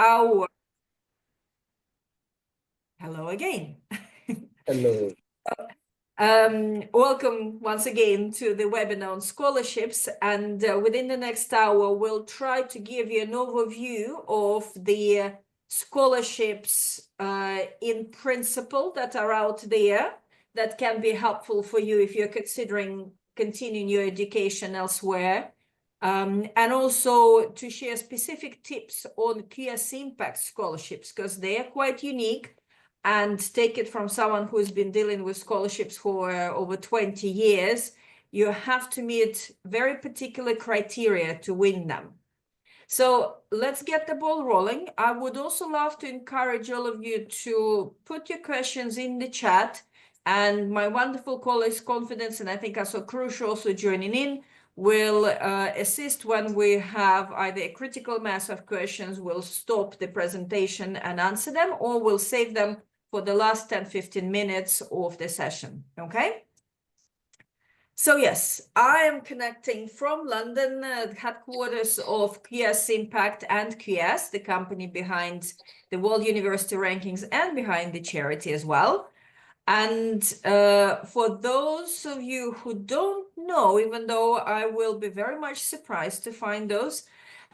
our... Hello again. Hello. Welcome once again to the webinar on scholarships, and within the next hour we'll try to give you an overview of the scholarships in principle that are out there that can be helpful for you if you're considering continuing your education elsewhere, and also to share specific tips on QS ImpACT scholarships because they are quite unique, and take it from someone who's been dealing with scholarships for over 20 years. You have to meet very particular criteria to win them. So let's get the ball rolling. I would also love to encourage all of you to put your questions in the chat, and my wonderful colleagues Confidence, and I think also Crucial also joining in, will assist when we have either a critical mass of questions. We'll stop the presentation and answer them, or we'll save them for the last 10-15 minutes of the session, okay? So yes, I am connecting from London, headquarters of QS ImpACT and QS, the company behind the World University Rankings and behind the charity as well. And for those of you who don't know, even though I will be very much surprised to find those,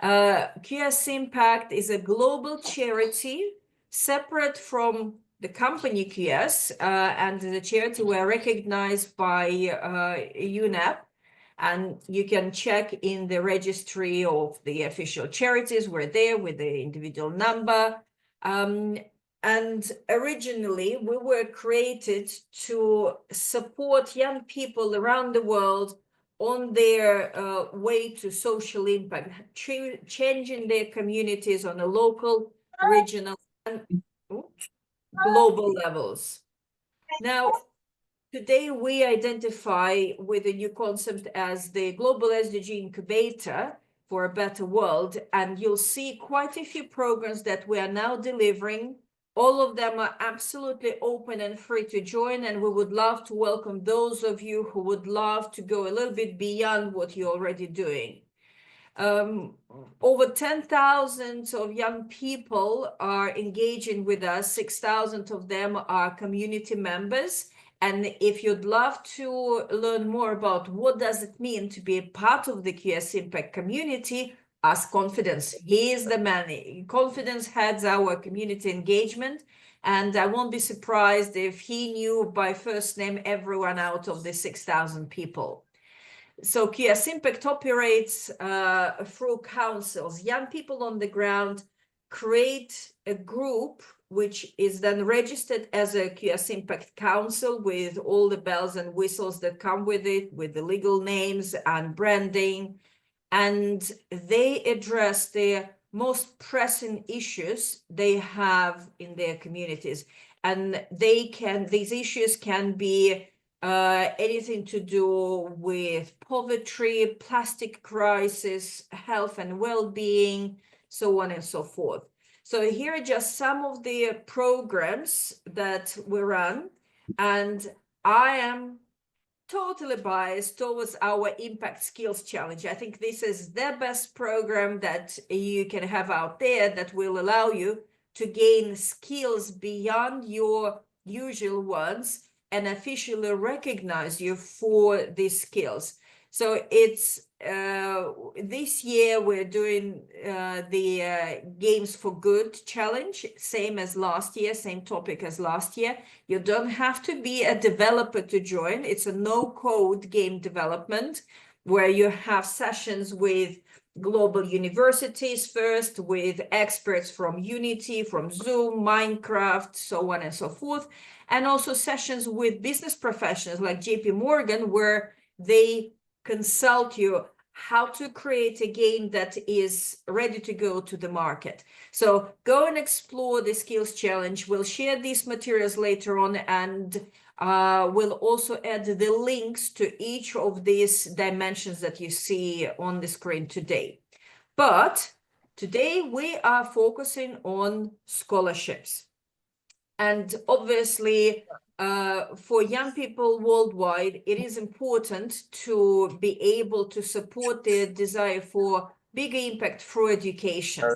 QS ImpACT is a global charity separate from the company QS, and the charity were recognized by UNEP, and you can check in the registry of the official charities. We're there with the individual number. And originally we were created to support young people around the world on their way to social impact, changing their communities on a local, regional, and global levels. Now, today we identify with a new concept as the Global SDG Incubator for a Better World, and you'll see quite a few programs that we are now delivering. All of them are absolutely open and free to join, and we would love to welcome those of you who would love to go a little bit beyond what you're already doing. Over 10,000 of young people are engaging with us. 6,000 of them are community members. And if you'd love to learn more about what does it mean to be a part of the QS ImpACT community, ask Confidence. He is the man. Confidence heads our community engagement, and I won't be surprised if he knew by first name everyone out of the 6,000 people. So QS ImpACT operates through councils. Young people on the ground create a group which is then registered as a QS ImpACT council with all the bells and whistles that come with it, with the legal names and branding. And they address the most pressing issues they have in their communities. And these issues can be anything to do with poverty, plastic crisis, health and well-being, so on and so forth. So here are just some of the programs that we run, and I am totally biased towards our ImpACT Skills Challenge. I think this is the best program that you can have out there that will allow you to gain skills beyond your usual ones and officially recognize you for these skills. So it's this year we're doing the Games for Good challenge, same as last year, same topic as last year. You don't have to be a developer to join. It's a no-code game development where you have sessions with global universities first, with experts from Unity, from Zoom, Minecraft, so on and so forth, and also sessions with business professionals like JP Morgan, where they consult you how to create a game that is ready to go to the market. So go and explore the skills challenge. We'll share these materials later on, and we'll also add the links to each of these dimensions that you see on the screen today. But today we are focusing on scholarships. And obviously, for young people worldwide, it is important to be able to support their desire for bigger impact through education.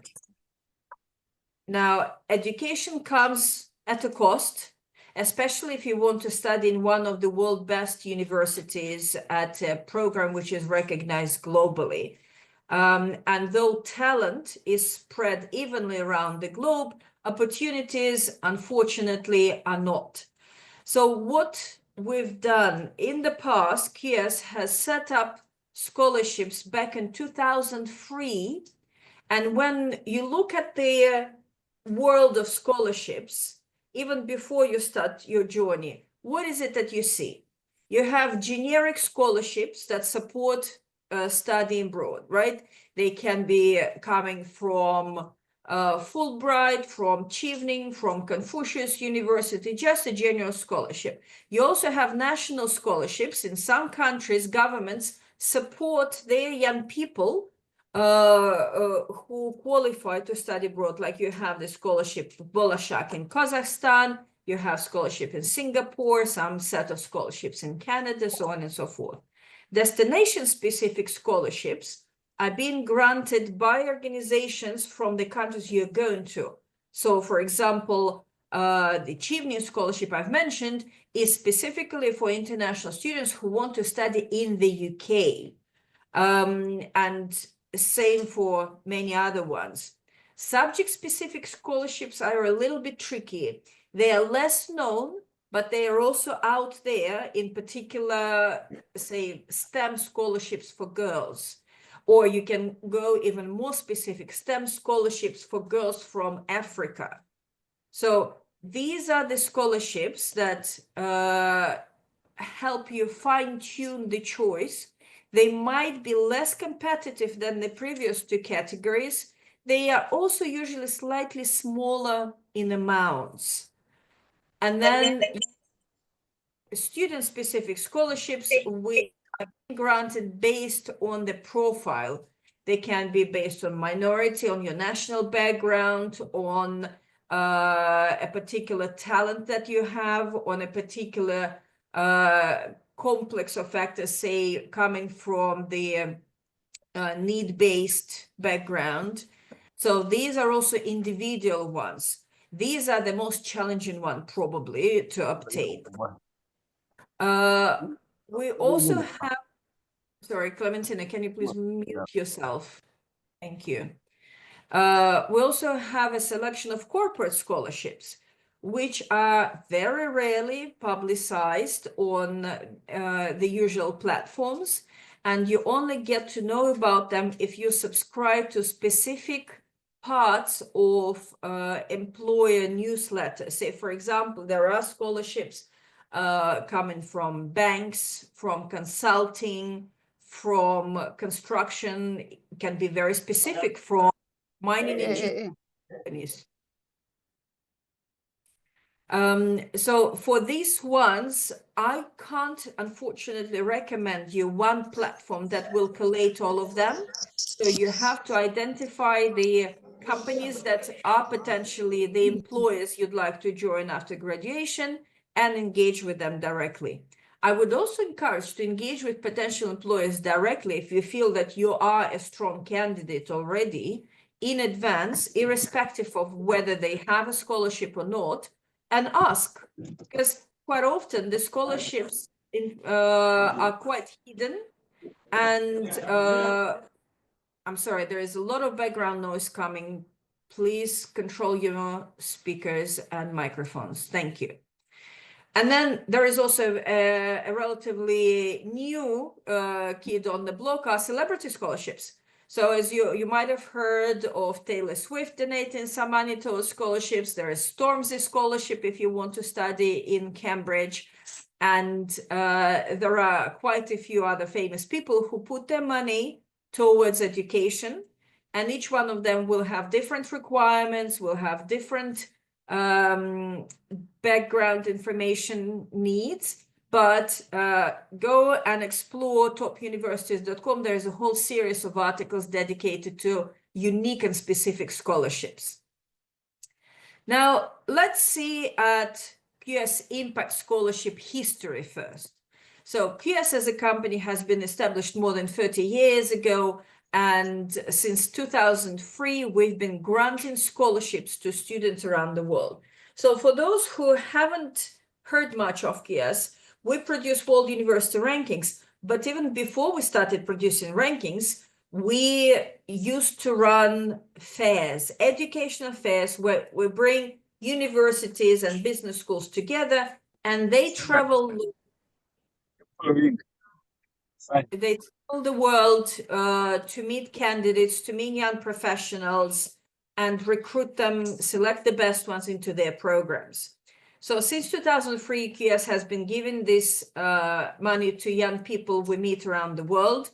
Now, education comes at a cost, especially if you want to study in one of the world's best universities at a program which is recognized globally. And though talent is spread evenly around the globe, opportunities, unfortunately, are not. So what we've done in the past, QS has set up scholarships back in 2003. And when you look at the world of scholarships, even before you start your journey, what is it that you see? You have generic scholarships that support studying abroad, right? They can be coming from Fulbright, from Chevening, from Confucius University, just a general scholarship. You also have national scholarships. In some countries, governments support their young people who qualify to study abroad. Like you have the scholarship Bolashak in Kazakhstan, you have scholarship in Singapore, some set of scholarships in Canada, so on and so forth. Destination-specific scholarships are being granted by organizations from the countries you're going to. So, for example, the Chevening scholarship I've mentioned is specifically for international students who want to study in the UK. And same for many other ones. Subject-specific scholarships are a little bit tricky. They are less known, but they are also out there, in particular, say, STEM scholarships for girls. Or you can go even more specific, STEM scholarships for girls from Africa. So these are the scholarships that help you fine-tune the choice. They might be less competitive than the previous two categories. They are also usually slightly smaller in amounts. And then student-specific scholarships we are granted based on the profile. They can be based on minority, on your national background, on a particular talent that you have, on a particular complex of factors, say, coming from the need-based background. So these are also individual ones. These are the most challenging one, probably, to obtain. We also have, sorry, Clementina, can you please mute yourself? Thank you. We also have a selection of corporate scholarships, which are very rarely publicized on the usual platforms, and you only get to know about them if you subscribe to specific parts of employer newsletters. Say, for example, there are scholarships coming from banks, from consulting, from construction, can be very specific, from mining engineering companies. So for these ones, I can't unfortunately recommend you one platform that will collate all of them. So you have to identify the companies that are potentially the employers you'd like to join after graduation and engage with them directly. I would also encourage to engage with potential employers directly if you feel that you are a strong candidate already in advance, irrespective of whether they have a scholarship or not, and ask, because quite often the scholarships are quite hidden. And I'm sorry, there is a lot of background noise coming. Please control your speakers and microphones. Thank you. And then there is also a relatively new kid on the block, are celebrity scholarships. So as you might have heard of Taylor Swift donating some money to scholarships. There is Stormzy scholarship if you want to study in Cambridge. And there are quite a few other famous people who put their money towards education. And each one of them will have different requirements, will have different background information needs, but go and explore topuniversities.com. There's a whole series of articles dedicated to unique and specific scholarships. Now, let's see at QS ImpACT scholarship history first. So QS as a company has been established more than 30 years ago, And since 2003, we've been granting scholarships to students around the world. So for those who haven't heard much of QS, we produce world university rankings. But even before we started producing rankings, we used to run fairs, educational fairs, where we bring universities and business schools together, and they travel the world to meet candidates, to meet young professionals, and recruit them, select the best ones into their programs. So since 2003, QS has been giving this money to young people we meet around the world,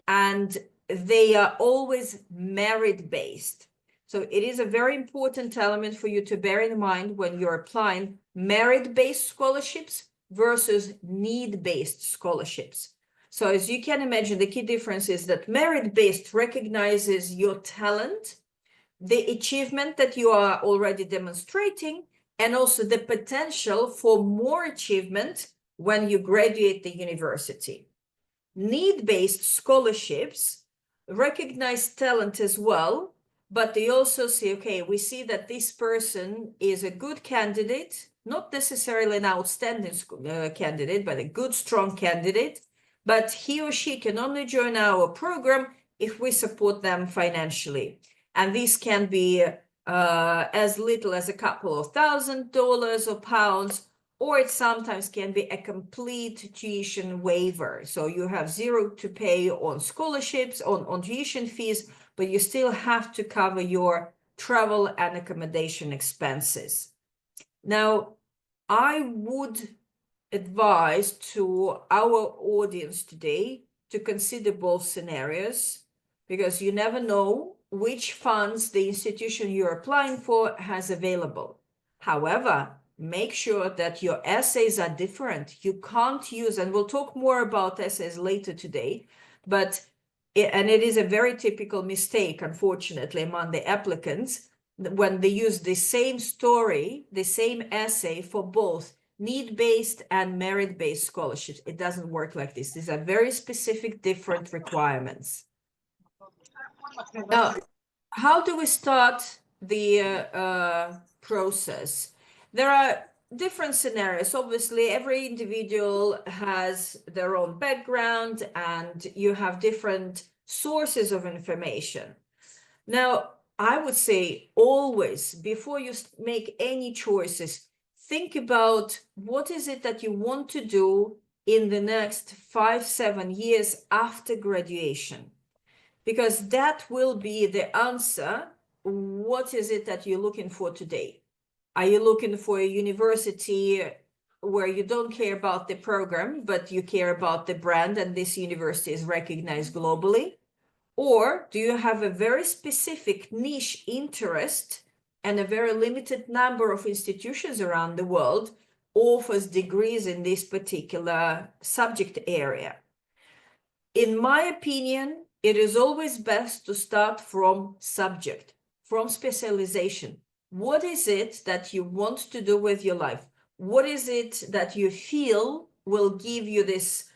and they are always merit-based. So it is a very important element for you to bear in mind when you're applying merit-based scholarships versus need-based scholarships. So as you can imagine, the key difference is that merit-based recognizes your talent, the achievement that you are already demonstrating, and also the potential for more achievement when you graduate the university. Need-based scholarships recognize talent as well, but they also say, okay, we see that this person is a good candidate, not necessarily an outstanding candidate, but a good, strong candidate, but he or she can only join our program if we support them financially. And this can be as little as a couple of $1,000 or pounds, or it sometimes can be a complete tuition waiver. So you have zero to pay on scholarships, on tuition fees, but you still have to cover your travel and accommodation expenses. Now, I would advise to our audience today to consider both scenarios, because you never know which funds the institution you're applying for has available. However, make sure that your essays are different. You can't use, and we'll talk more about essays later today, but and it is a very typical mistake, unfortunately, among the applicants, when they use the same story, the same essay for both need-based and merit-based scholarships. It doesn't work like this. These are very specific, different requirements. Now, how do we start the process? There are different scenarios. Obviously, every individual has their own background, and you have different sources of information. Now, I would say always, before you make any choices, think about what is it that you want to do in the next 5-7 years after graduation, because that will be the answer. What is it that you're looking for today? Are you looking for a university where you don't care about the program, but you care about the brand, and this university is recognized globally? Or do you have a very specific niche interest, and a very limited number of institutions around the world offers degrees in this particular subject area? In my opinion, it is always best to start from subject, from specialization. What is it that you want to do with your life? What is it that you feel will give you this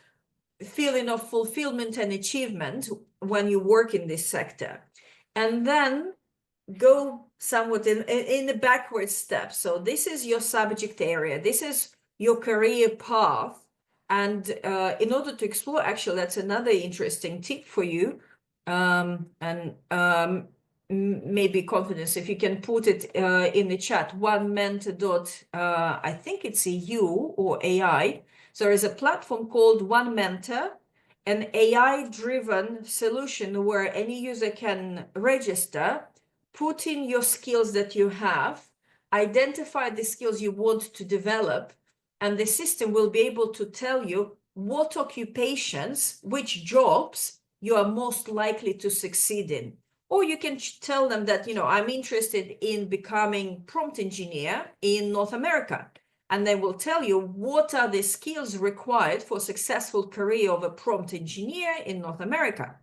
feeling of fulfillment and achievement when you work in this sector? And then go somewhat in the backward step. So this is your subject area. This is your career path. And in order to explore, actually, that's another interesting tip for you. Maybe Confidence, if you can put it in the chat, OneMentor I think it's EU or AI. So there is a platform called OneMentor, an AI-driven solution where any user can register, put in your skills that you have, identify the skills you want to develop, and the system will be able to tell you what occupations, which jobs you are most likely to succeed in. Or you can tell them that, I'm interested in becoming prompt engineer in North America. And they will tell you what are the skills required for a successful career of a prompt engineer in North America.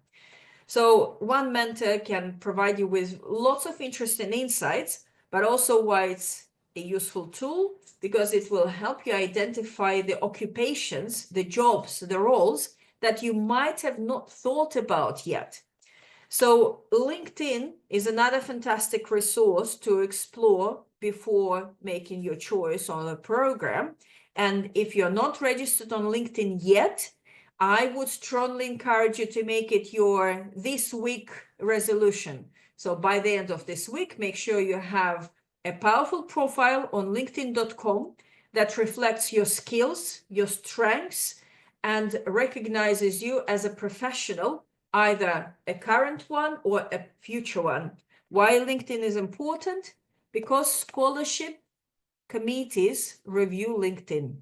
So OneMentor can provide you with lots of interesting insights, but also why it's a useful tool, because it will help you identify the occupations, the jobs, the roles that you might have not thought about yet. So LinkedIn is another fantastic resource to explore before making your choice on a program. And if you're not registered on LinkedIn yet, I would strongly encourage you to make it your this week resolution. So by the end of this week, make sure you have a powerful profile on linkedin.com that reflects your skills, your strengths, and recognizes you as a professional, either a current one or a future one. Why LinkedIn is important? Because scholarship committees review LinkedIn.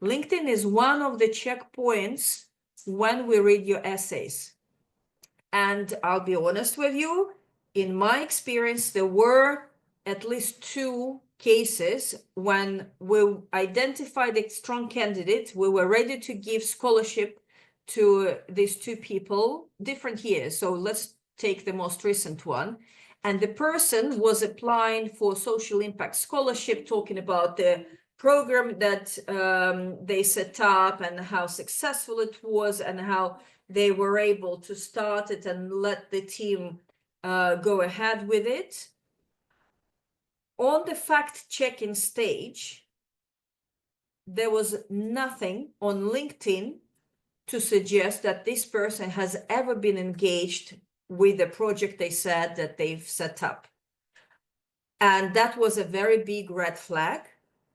LinkedIn is one of the checkpoints when we read your essays. And I'll be honest with you, in my experience, there were at least 2 cases when we identified a strong candidate, we were ready to give scholarship to these 2 people, different years. So let's take the most recent one. And the person was applying for social impact scholarship, talking about the program that they set up and how successful it was and how they were able to start it and let the team go ahead with it. On the fact-checking stage, there was nothing on LinkedIn to suggest that this person has ever been engaged with the project they said that they've set up. And that was a very big red flag.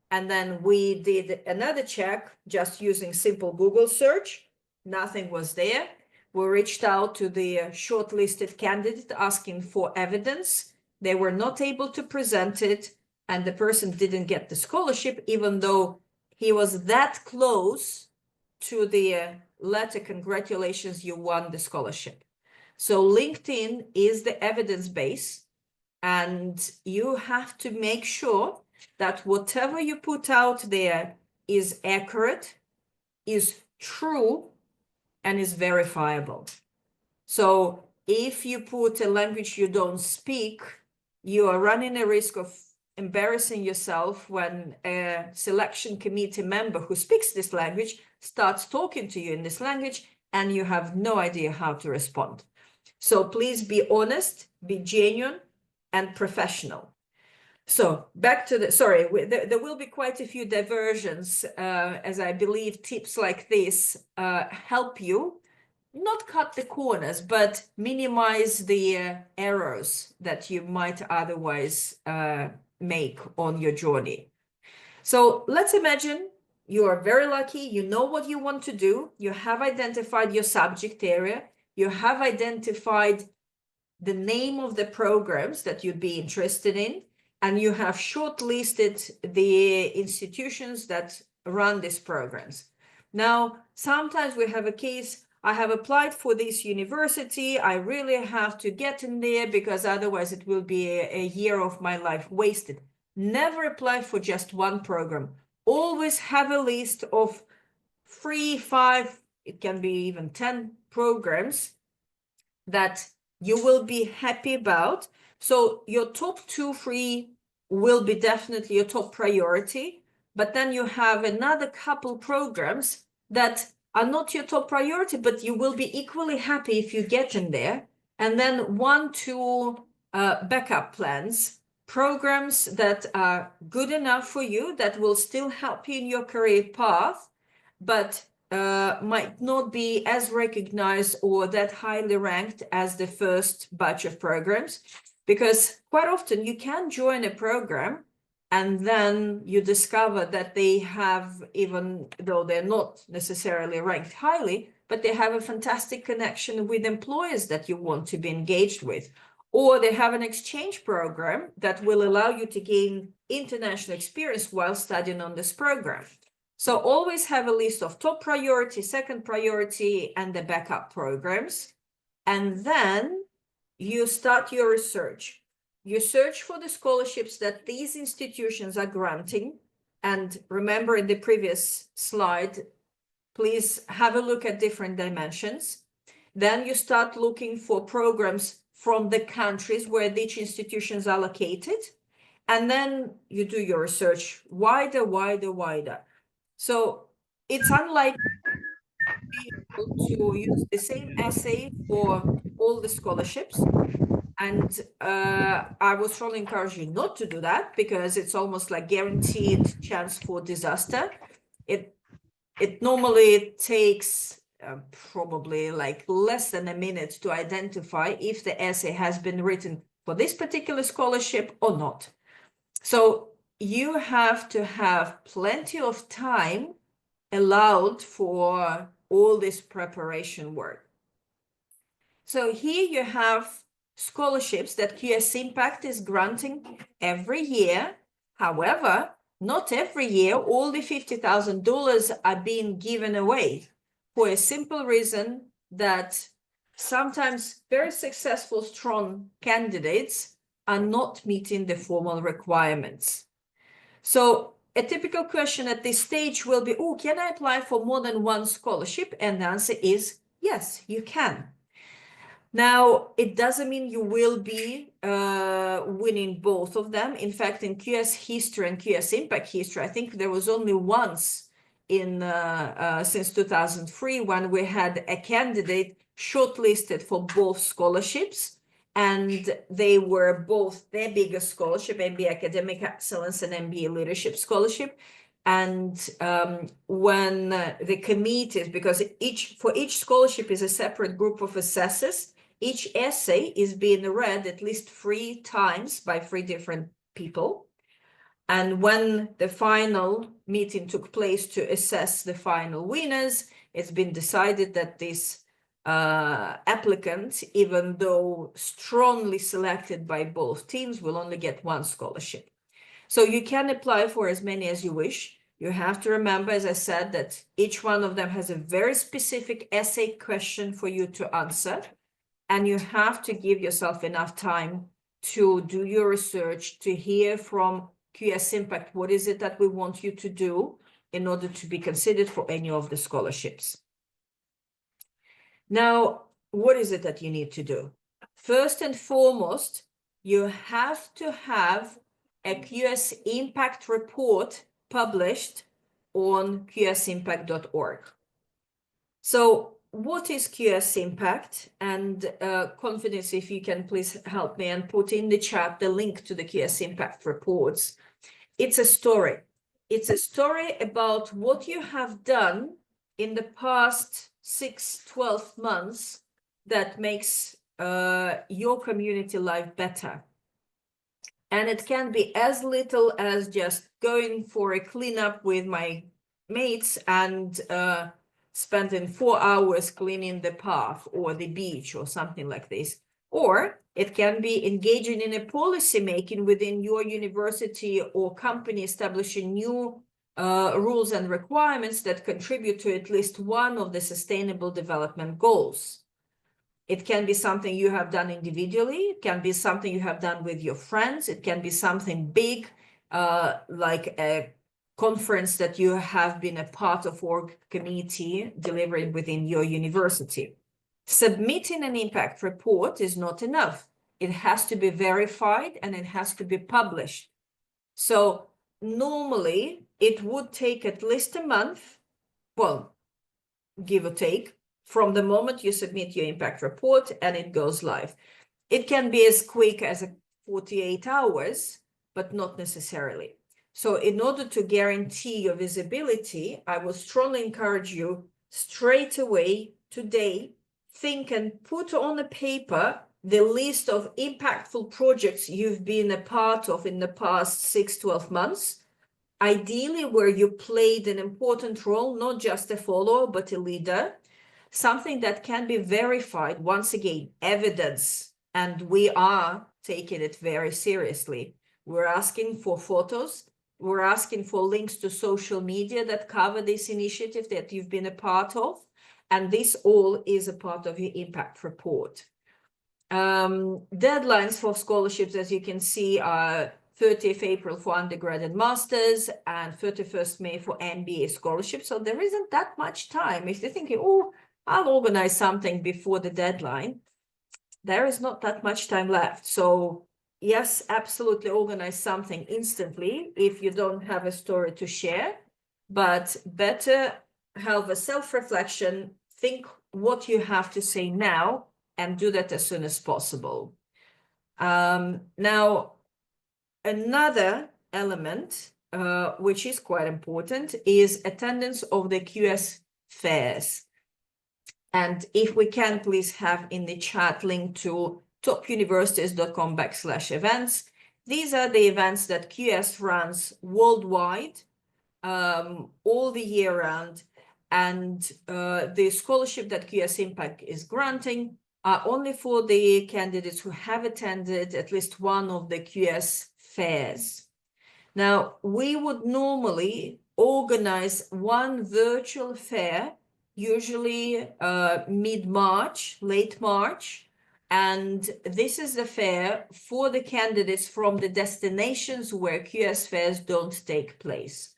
And then we did another check just using simple Google search. Nothing was there. We reached out to the shortlisted candidate asking for evidence. They were not able to present it, and the person didn't get the scholarship, even though he was that close to the letter, congratulations, you won the scholarship. So LinkedIn is the evidence base, and you have to make sure that whatever you put out there is accurate, is true, and is verifiable. So if you put a language you don't speak, you are running a risk of embarrassing yourself when a selection committee member who speaks this language starts talking to you in this language and you have no idea how to respond. So please be honest, be genuine, and professional. So back to the, sorry, there will be quite a few diversions, as I believe tips like this help you not cut the corners, but minimize the errors that you might otherwise make on your journey. So let's imagine you are very lucky, you know what you want to do, you have identified your subject area, you have identified the name of the programs that you'd be interested in, and you have shortlisted the institutions that run these programs. Now, sometimes we have a case, I have applied for this university, I really have to get in there because otherwise it will be a year of my life wasted. Never apply for just one program. Always have a list of 3, 5, it can be even 10 programs that you will be happy about. So your top 2, 3 will be definitely your top priority, but then you have another couple programs that are not your top priority, but you will be equally happy if you get in there. And then 1, 2 backup plans, programs that are good enough for you, that will still help you in your career path, but might not be as recognized or that highly ranked as the first batch of programs, because quite often you can join a program and then you discover that they have, even though they're not necessarily ranked highly, but they have a fantastic connection with employers that you want to be engaged with. Or they have an exchange program that will allow you to gain international experience while studying on this program. So always have a list of top priority, second priority, and the backup programs. And then you start your research. You search for the scholarships that these institutions are granting. And remember in the previous slide, please have a look at different dimensions. Then you start looking for programs from the countries where each institutions are located. And then you do your research wider, wider, wider. So it's unlikely to use the same essay for all the scholarships. And I would strongly encourage you not to do that, because it's almost like guaranteed chance for disaster. It normally takes probably like less than a minute to identify if the essay has been written for this particular scholarship or not. So you have to have plenty of time allowed for all this preparation work. So here you have scholarships that QS ImpACT is granting every year. However, not every year all the $50,000 are being given away, for a simple reason that sometimes very successful, strong candidates are not meeting the formal requirements. So a typical question at this stage will be, oh, can I apply for more than one scholarship? And the answer is yes, you can. Now, it doesn't mean you will be winning both of them. In fact, in QS history and QS ImpACT history, I think there was only once in since 2003 when we had a candidate shortlisted for both scholarships, and they were both their biggest scholarship, MBA Academic Excellence and MBA Leadership Scholarship. And when the committees, because for each scholarship is a separate group of assessors, each essay is being read at least 3 times by 3 different people. And when the final meeting took place to assess the final winners, it's been decided that this applicant, even though strongly selected by both teams, will only get 1 scholarship. So you can apply for as many as you wish. You have to remember, as I said, that each one of them has a very specific essay question for you to answer. And you have to give yourself enough time to do your research, to hear from QS ImpACT, what is it that we want you to do in order to be considered for any of the scholarships. Now, what is it that you need to do? First and foremost, you have to have a QS ImpACT report published on qsimpact.org. So what is QS ImpACT? And Confidence, if you can please help me and put in the chat the link to the QS ImpACT reports. It's a story. It's a story about what you have done in the past 6-12 months that makes your community life better. And it can be as little as just going for a cleanup with my mates and spending 4 hours cleaning the path or the beach or something like this. Or it can be engaging in a policy making within your university or company, establishing new rules and requirements that contribute to at least one of the Sustainable Development Goals. It can be something you have done individually. It can be something you have done with your friends. It can be something big, like a conference that you have been a part of or committee delivering within your university. Submitting an impact report is not enough. It has to be verified and it has to be published. So normally it would take at least a month, well, give or take, from the moment you submit your impact report and it goes live. It can be as quick as 48 hours, but not necessarily. So in order to guarantee your visibility, I will strongly encourage you straight away today, think and put on a paper the list of impactful projects you've been a part of in the past 6-12 months, ideally where you played an important role, not just a follower, but a leader, something that can be verified, once again, evidence, and we are taking it very seriously. We're asking for photos, we're asking for links to social media that cover this initiative that you've been a part of, and this all is a part of your impact report. Deadlines for scholarships, as you can see, are 30th April for undergrad and masters and 31st May for MBA scholarships. So there isn't that much time. If you're thinking, oh, I'll organize something before the deadline, there is not that much time left. So yes, absolutely organize something instantly if you don't have a story to share, but better have a self-reflection, think what you have to say now and do that as soon as possible. Now, another element, which is quite important, is attendance of the QS fairs. And if we can, please have in the chat link to topuniversities.com/events. These are the events that QS runs worldwide, all the year round. And the scholarship that QS ImpACT is granting are only for the candidates who have attended at least one of the QS fairs. Now, we would normally organize one virtual fair, usually mid-March, late March, and this is the fair for the candidates from the destinations where QS fairs don't take place.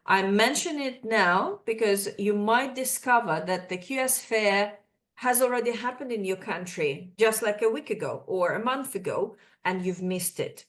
I mention it now because you might discover that the QS fair has already happened in your country just like a week ago or a month ago, and you've missed it.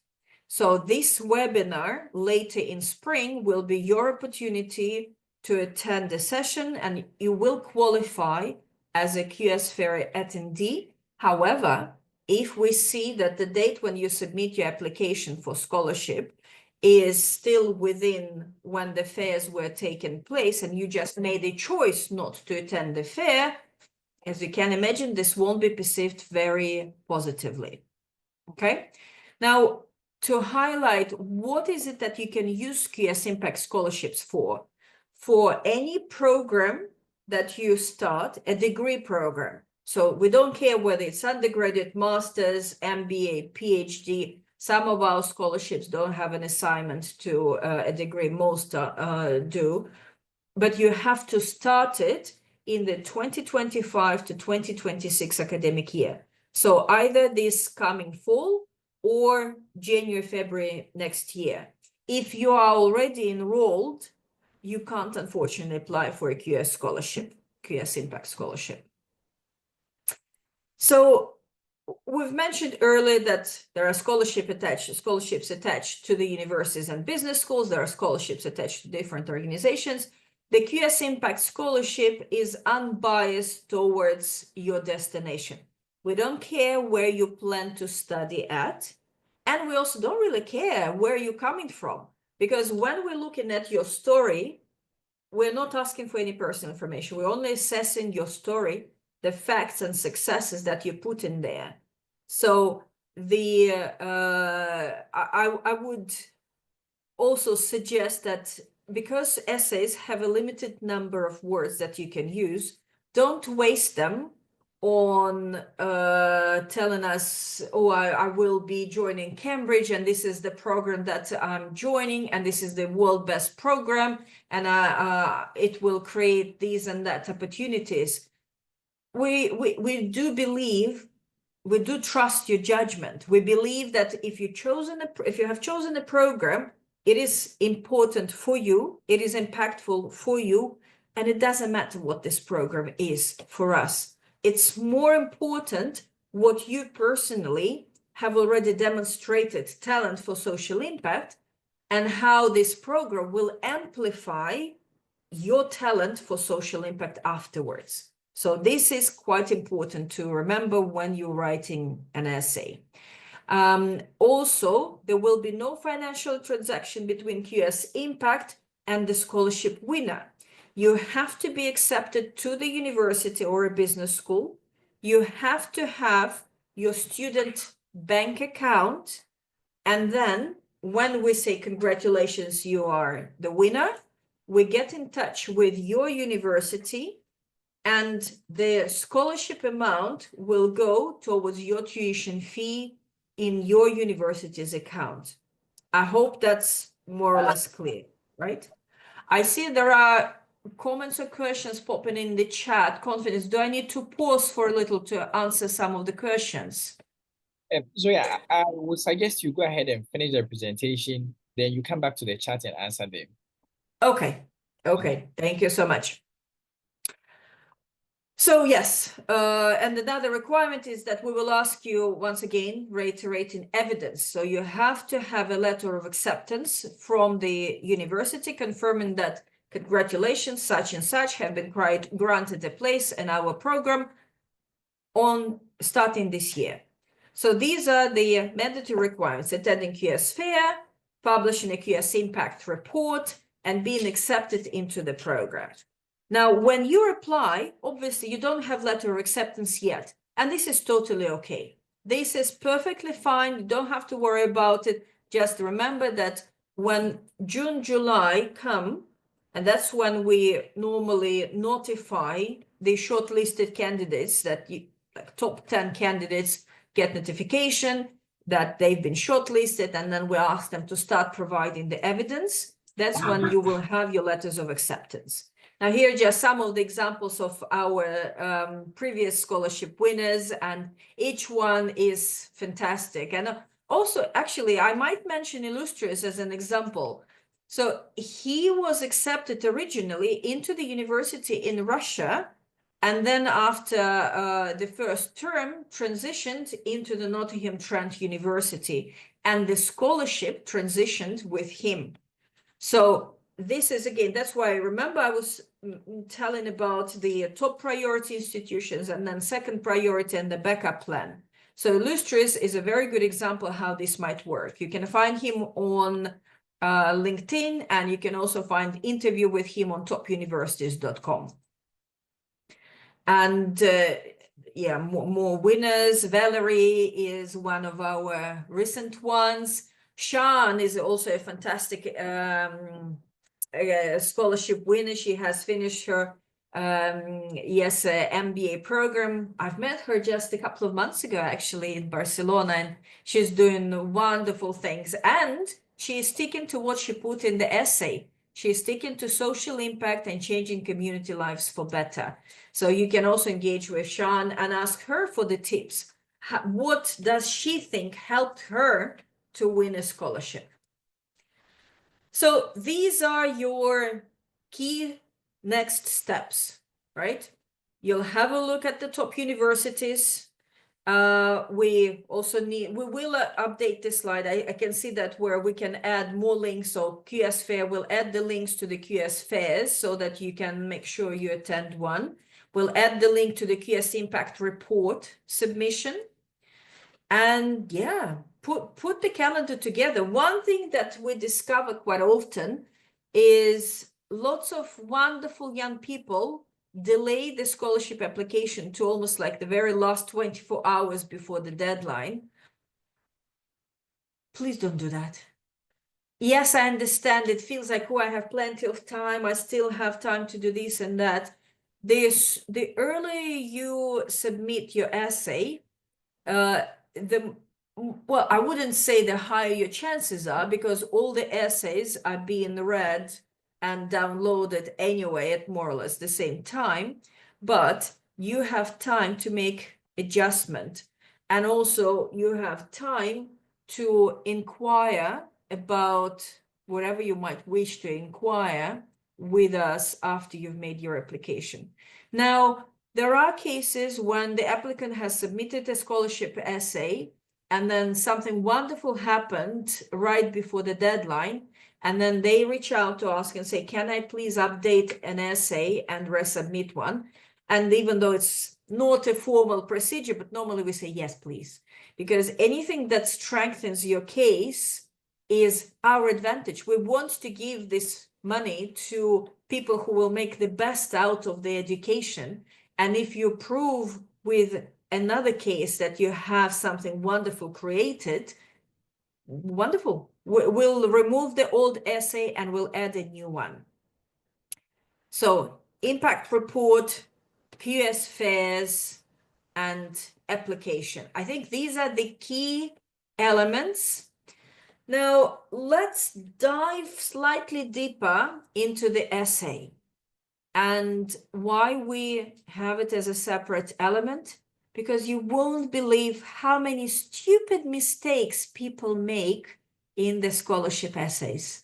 So this webinar later in spring will be your opportunity to attend the session, and you will qualify as a QS fair attendee. However, if we see that the date when you submit your application for scholarship is still within when the fairs were taking place and you just made a choice not to attend the fair, as you can imagine, this won't be perceived very positively. Okay, now to highlight what is it that you can use QS ImpACT scholarships for any program that you start, a degree program. So we don't care whether it's undergraduate, master's, MBA, PhD. Some of our scholarships don't have an assignment to a degree, most do, but you have to start it in the 2025 to 2026 academic year. So either this coming fall or January, February next year. If you are already enrolled, you can't unfortunately apply for a QS scholarship, QS ImpACT scholarship. So we've mentioned earlier that there are scholarships attached to the universities and business schools. There are scholarships attached to different organizations. The QS ImpACT scholarship is unbiased towards your destination. We don't care where you plan to study at, and we also don't really care where you're coming from, because when we're looking at your story, we're not asking for any personal information. We're only assessing your story, the facts and successes that you put in there. So I would also suggest that because essays have a limited number of words that you can use, don't waste them on telling us, oh, I will be joining Cambridge and this is the program that I'm joining and this is the world best program and it will create these and that opportunities. We do believe, we do trust your judgment. We believe that if you have chosen a program, it is important for you, it is impactful for you, and it doesn't matter what this program is for us. It's more important what you personally have already demonstrated talent for social impact and how this program will amplify your talent for social impact afterwards. So this is quite important to remember when you're writing an essay. Also, there will be no financial transaction between QS ImpACT and the scholarship winner. You have to be accepted to the university or a business school. You have to have your student bank account. And then when we say congratulations, you are the winner, we get in touch with your university and the scholarship amount will go towards your tuition fee in your university's account. I hope that's more or less clear, right? I see there are comments or questions popping in the chat. Confidence, do I need to pause for a little to answer some of the questions? So yeah, I would suggest you go ahead and finish the presentation, then you come back to the chat and answer them. Okay, thank you so much. So yes, and another requirement is that we will ask you once again, reiterating evidence. So you have to have a letter of acceptance from the university confirming that congratulations, such and such have been granted a place in our program on starting this year. So these are the mandatory requirements: attending QS Fair, publishing a QS Impact report, and being accepted into the program. Now, when you apply, obviously you don't have letter of acceptance yet, and this is totally okay. This is perfectly fine. You don't have to worry about it. Just remember that when June, July come, and that's when we normally notify the shortlisted candidates that like top 10 candidates get notification that they've been shortlisted, and then we ask them to start providing the evidence. That's when you will have your letters of acceptance. Now, here are just some of the examples of our previous scholarship winners, and each one is fantastic. And also, actually, I might mention Illustrious as an example. So he was accepted originally into the university in Russia, and then after the first term, transitioned into the Nottingham Trent University, and the scholarship transitioned with him. So this is, again, that's why I remember I was telling about the top priority institutions and then second priority and the backup plan. So Illustrious is a very good example how this might work. You can find him on LinkedIn, and you can also find interview with him on topuniversities.com. And yeah, more winners. Valerie is one of our recent ones. Sean is also a fantastic scholarship winner. She has finished her MBA program. I've met her just a couple of months ago, actually, in Barcelona, and she's doing wonderful things. And she's sticking to what she put in the essay. She's sticking to social impact and changing community lives for better. So you can also engage with Sean and ask her for the tips. What does she think helped her to win a scholarship? So these are your key next steps, right? You'll have a look at the top universities. We will update this slide. I can see that where we can add more links. So QS Fair will add the links to the QS Fairs so that you can make sure you attend one. We'll add the link to the QS Impact report submission. And yeah, put the calendar together. One thing that we discover quite often is lots of wonderful young people delay the scholarship application to almost like the very last 24 hours before the deadline. Please don't do that. Yes, I understand. It feels like, oh, I have plenty of time. I still have time to do this and that. The earlier you submit your essay, well, I wouldn't say the higher your chances are, because all the essays are being read and downloaded anyway at more or less the same time, but you have time to make adjustment, and also you have time to inquire about whatever you might wish to inquire with us after you've made your application. Now, there are cases when the applicant has submitted a scholarship essay and then something wonderful happened right before the deadline, and then they reach out to us and say, can I please update an essay and resubmit one? And even though it's not a formal procedure, but normally we say, yes, please, because anything that strengthens your case is our advantage. We want to give this money to people who will make the best out of their education. And if you prove with another case that you have something wonderful created, wonderful. We'll remove the old essay and we'll add a new one. So impact report, QS fairs, and application. I think these are the key elements. Now let's dive slightly deeper into the essay and why we have it as a separate element, because you won't believe how many stupid mistakes people make in the scholarship essays.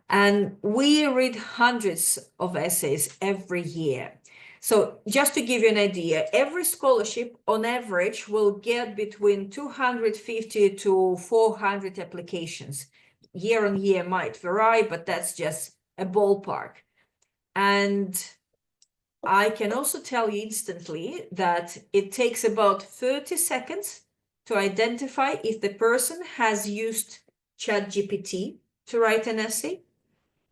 And we read hundreds of essays every year. So just to give you an idea, every scholarship on average will get between 250 to 400 applications. Year on year might vary, but that's just a ballpark. And I can also tell you instantly that it takes about 30 seconds to identify if the person has used ChatGPT to write an essay.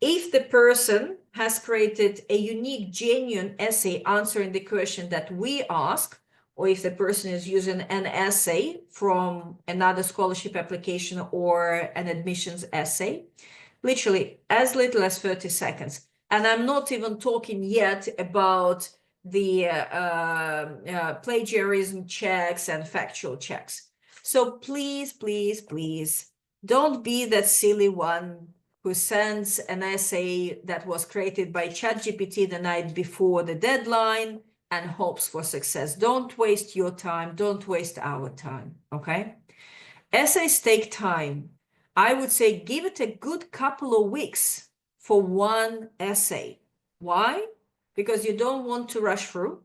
If the person has created a unique, genuine essay answering the question that we ask, or if the person is using an essay from another scholarship application or an admissions essay, literally as little as 30 seconds. And I'm not even talking yet about the plagiarism checks and factual checks. So please, please, please don't be that silly one who sends an essay that was created by ChatGPT the night before the deadline and hopes for success. Don't waste your time. Don't waste our time. Okay? Essays take time. I would say give it a good couple of weeks for one essay. Why? Because you don't want to rush through.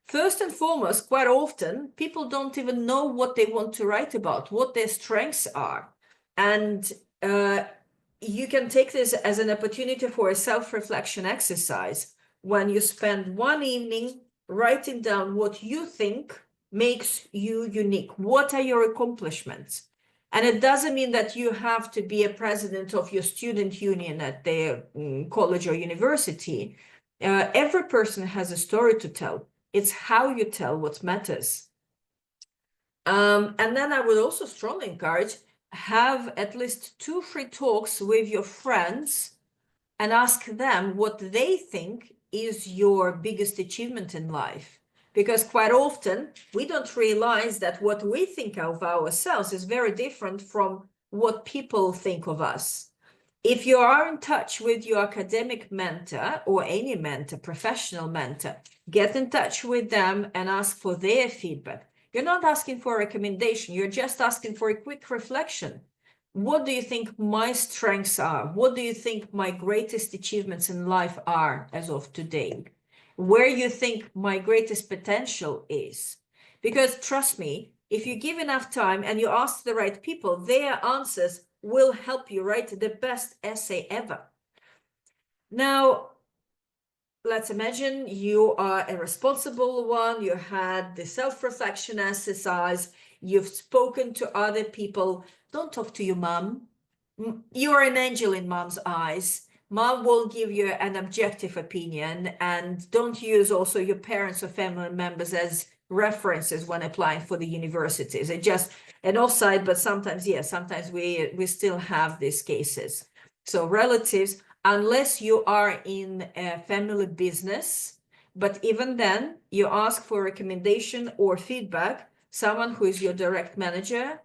First and foremost, quite often, people don't even know what they want to write about, what their strengths are. And you can take this as an opportunity for a self-reflection exercise when you spend one evening writing down what you think makes you unique. What are your accomplishments? And it doesn't mean that you have to be a president of your student union at the college or university. Every person has a story to tell. It's how you tell what matters. And then I would also strongly encourage have at least 2-3 talks with your friends and ask them what they think is your biggest achievement in life. Because quite often we don't realize that what we think of ourselves is very different from what people think of us. If you are in touch with your academic mentor or any mentor, professional mentor, get in touch with them and ask for their feedback. You're not asking for a recommendation. You're just asking for a quick reflection. What do you think my strengths are? What do you think my greatest achievements in life are as of today? Where you think my greatest potential is? Because trust me, if you give enough time and you ask the right people, their answers will help you write the best essay ever. Now, let's imagine you are a responsible one, you had the self-reflection exercise, you've spoken to other people. Don't talk to your mom. You're an angel in mom's eyes. Mom will give you an objective opinion, and don't use also your parents or family members as references when applying for the universities. It's just an offside, but sometimes, yes, sometimes we still have these cases. So relatives, unless you are in a family business, but even then, you ask for recommendation or feedback, someone who is your direct manager.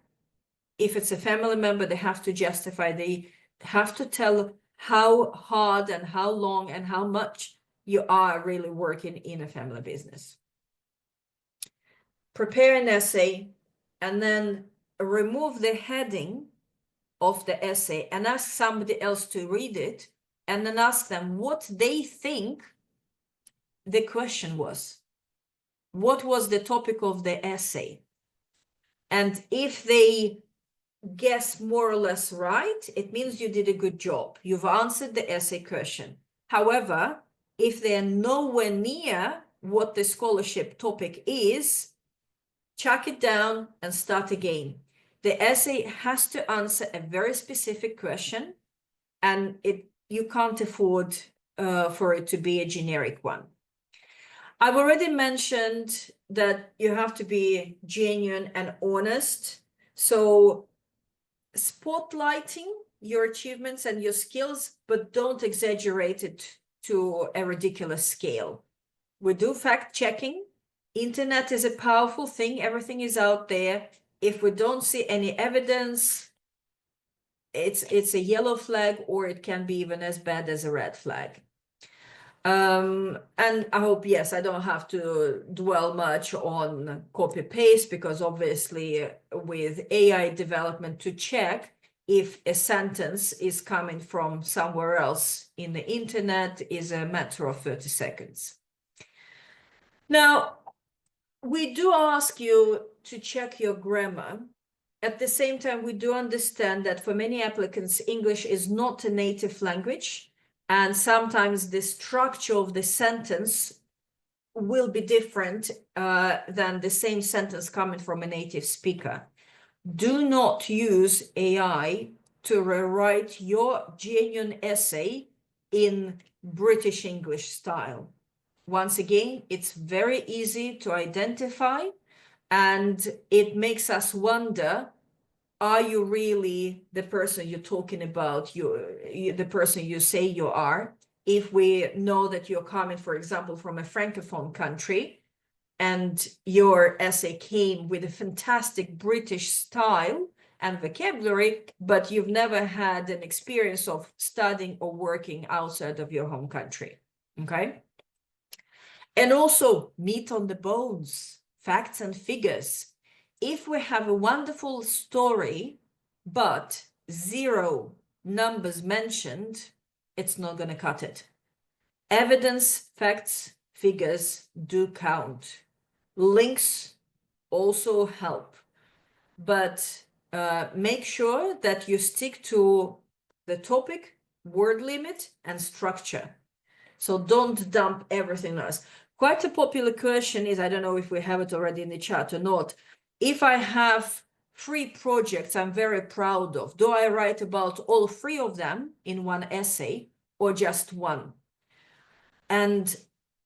If it's a family member, they have to justify, they have to tell how hard and how long and how much you are really working in a family business. Prepare an essay and then remove the heading of the essay and ask somebody else to read it, and then ask them what they think the question was. What was the topic of the essay? And if they guess more or less right, it means you did a good job. You've answered the essay question. However, if they're nowhere near what the scholarship topic is, chuck it down and start again. The essay has to answer a very specific question, and you can't afford for it to be a generic one. I've already mentioned that you have to be genuine and honest. So spotlighting your achievements and your skills, but don't exaggerate it to a ridiculous scale. We do fact checking. Internet is a powerful thing. Everything is out there. If we don't see any evidence, it's a yellow flag, or it can be even as bad as a red flag. And I hope, yes, I don't have to dwell much on copy paste, because obviously with AI development to check if a sentence is coming from somewhere else in the internet is a matter of 30 seconds. Now, we do ask you to check your grammar. At the same time, we do understand that for many applicants, English is not a native language. And sometimes the structure of the sentence will be different than the same sentence coming from a native speaker. Do not use AI to rewrite your genuine essay in British English style. Once again, it's very easy to identify, and it makes us wonder, are you really the person you're talking about, the person you say you are? If we know that you're coming, for example, from a Francophone country, and your essay came with a fantastic British style and vocabulary, but you've never had an experience of studying or working outside of your home country, okay? And also meat on the bones, facts and figures. If we have a wonderful story, but zero numbers mentioned, it's not going to cut it. Evidence, facts, figures do count. Links also help, but make sure that you stick to the topic, word limit, and structure. So don't dump everything else. Quite a popular question is, I don't know if we have it already in the chat or not, if I have 3 projects I'm very proud of, do I write about all 3 of them in one essay or just one? And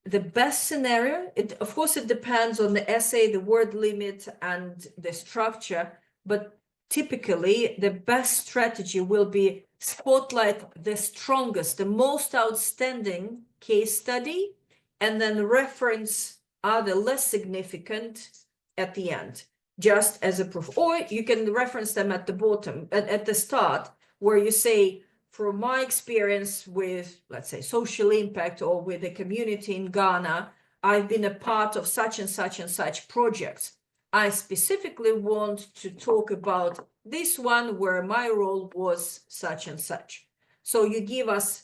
the best scenario, of course, it depends on the essay, the word limit, and the structure, but typically the best strategy will be spotlight the strongest, the most outstanding case study, and then reference other less significant at the end, just as a proof. Or you can reference them at the bottom, at the start, where you say, from my experience with, let's say, social impact or with the community in Ghana, I've been a part of such and such and such projects. I specifically want to talk about this one where my role was such and such. So you give us,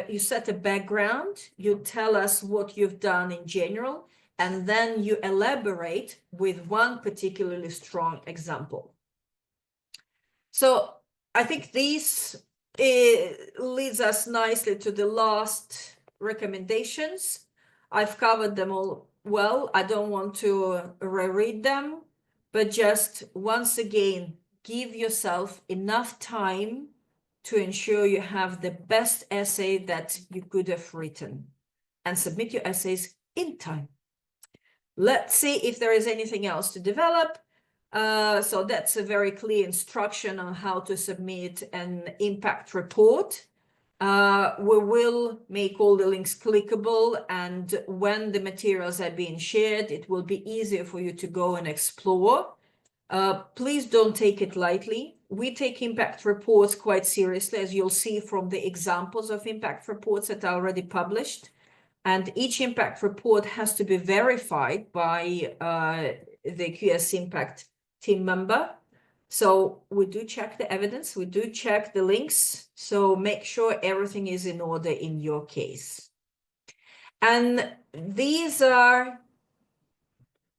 you set a background, you tell us what you've done in general, and then you elaborate with one particularly strong example. So I think this leads us nicely to the last recommendations. I've covered them all well. I don't want to reread them, but just once again, give yourself enough time to ensure you have the best essay that you could have written, and submit your essays in time. Let's see if there is anything else to develop. So that's a very clear instruction on how to submit an impact report. We will make all the links clickable, and when the materials are being shared, it will be easier for you to go and explore. Please don't take it lightly. We take impact reports quite seriously, as you'll see from the examples of impact reports that are already published. And each impact report has to be verified by the QS Impact team member. So we do check the evidence, we do check the links. So make sure everything is in order in your case. And these are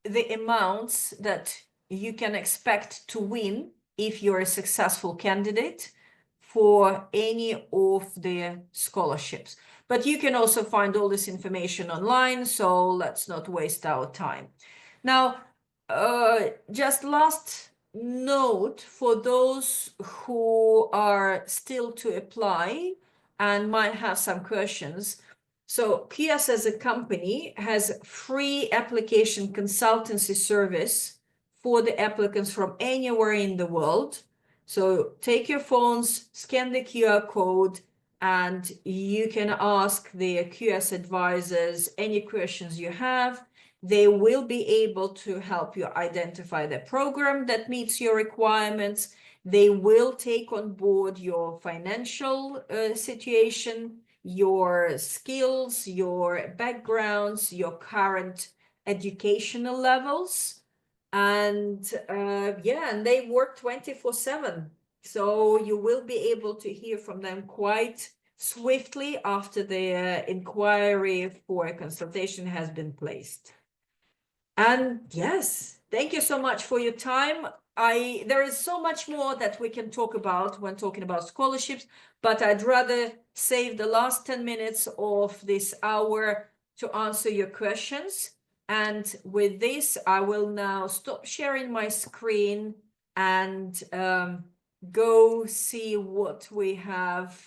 the amounts that you can expect to win if you're a successful candidate for any of the scholarships. But you can also find all this information online, so let's not waste our time. Now, just last note for those who are still to apply and might have some questions. So QS as a company has free application consultancy service for the applicants from anywhere in the world. So take your phones, scan the QR code, and you can ask the QS advisors any questions you have. They will be able to help you identify the program that meets your requirements. They will take on board your financial situation, your skills, your backgrounds, your current educational levels. And yeah, and they work 24/7. So you will be able to hear from them quite swiftly after the inquiry for a consultation has been placed. And yes, thank you so much for your time. There is so much more that we can talk about when talking about scholarships, but I'd rather save the last 10 minutes of this hour to answer your questions. And with this, I will now stop sharing my screen and go see what we have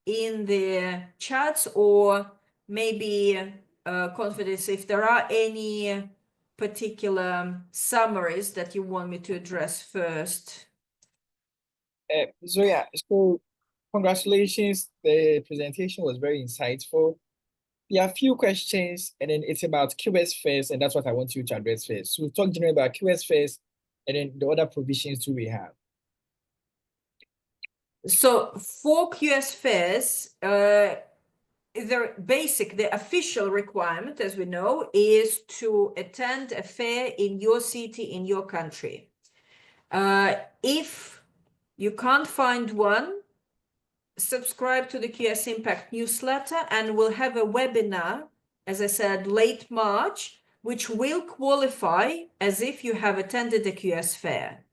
in the chats, or maybe Confidence, if there are any particular summaries that you want me to address first. So congratulations. The presentation was very insightful. There are a few questions, and then it's about QS first, and that's what I want you to address first. So we'll talk generally about QS first, and then the other provisions too we have. So for QS fairs, the official requirement, as we know, is to attend a fair in your city, in your country. If you can't find one, subscribe to the QS ImpACT newsletter, and we'll have a webinar, as I said, late March, which will qualify as if you have attended the QS fair.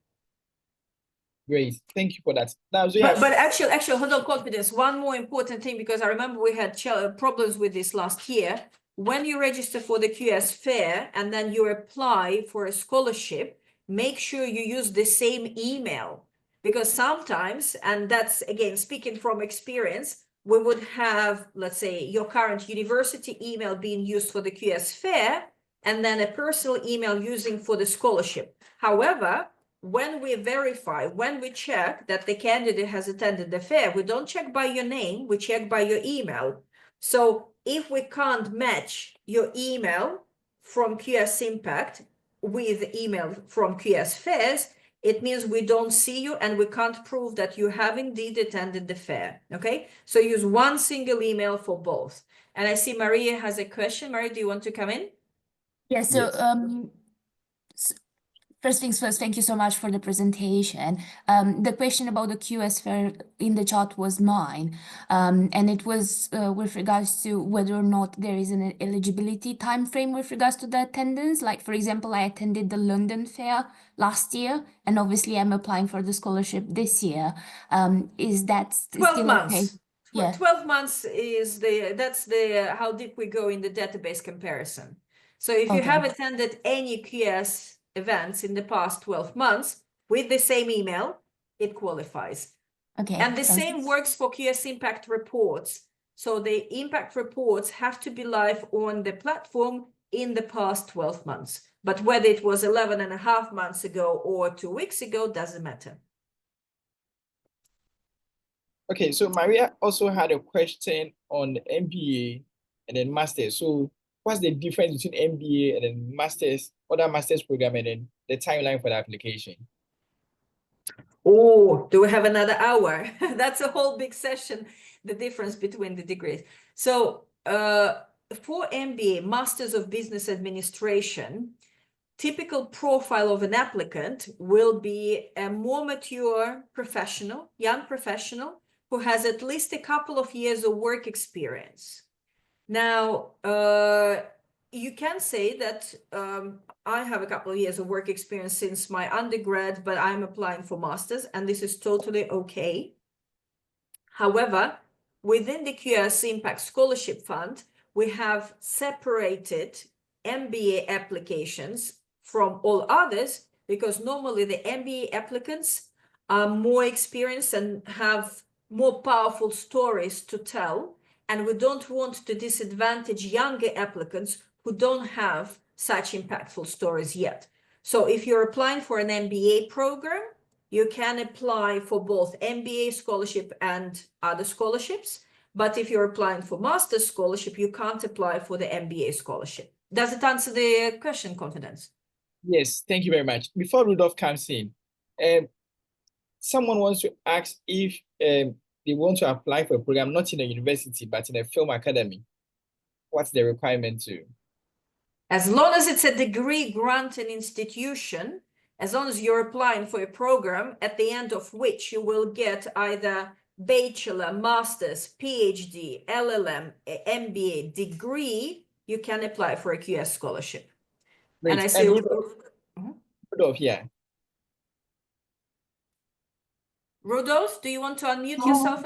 Great, thank you for that. Now, But actually, hold on, Confidence. One more important thing, because I remember we had problems with this last year. When you register for the QS fair and then you apply for a scholarship, make sure you use the same email. Because sometimes, and that's again speaking from experience, we would have, let's say, your current university email being used for the QS fair, and then a personal email using for the scholarship. However, when we verify, when we check that the candidate has attended the fair, we don't check by your name, we check by your email. So if we can't match your email from QS ImpACT with email from QS Fairs, it means we don't see you and we can't prove that you have indeed attended the fair, okay? So use one single email for both. And I see Maria has a question. Maria, do you want to come in? Yeah, so first things first, thank you so much for the presentation. The question about the QS fair in the chat was mine, and it was with regards to whether or not there is an eligibility time frame with regards to the attendance. Like, for example, I attended the London fair last year, and obviously I'm applying for the scholarship this year. Is that 12 still months. okay? Yeah. 12 months is that's how deep we go in the database comparison. So if you have attended any QS events in the past 12 months with the same email, it qualifies. Okay. And the same works for QS ImpACT reports. So the ImpACT reports have to be live on the platform in the past 12 months. But whether it was 11 and a half months ago or 2 weeks ago, doesn't matter. Okay, so Maria also had a question on MBA and then Masters. So what's the difference between MBA and then Masters, other Masters program, and then the timeline for the application? Oh, do we have another hour? That's a whole big session, the difference between the degrees. So for MBA, Masters of Business Administration, typical profile of an applicant will be a more mature professional, young professional, who has at least a couple of years of work experience. Now, you can say that I have a couple of years of work experience since my undergrad, but I'm applying for masters, and this is totally okay. However, within the QS ImpACT Scholarship Fund, we have separated MBA applications from all others, because normally the MBA applicants are more experienced and have more powerful stories to tell. And we don't want to disadvantage younger applicants who don't have such impactful stories yet. So if you're applying for an MBA program, you can apply for both MBA scholarship and other scholarships. But if you're applying for master's scholarship, you can't apply for the MBA scholarship. Does it answer the question, Confidence? Yes, thank you very much. Before Rudolph comes in, someone wants to ask if they want to apply for a program not in a university but in a film academy. What's the requirement to? As long as it's a degree granting institution, as long as you're applying for a program at the end of which you will get either bachelor, master's, PhD, LLM, MBA degree, you can apply for a QS scholarship. Great. And I say, Rudolph, yeah. Rudolph, do you want to unmute yourself?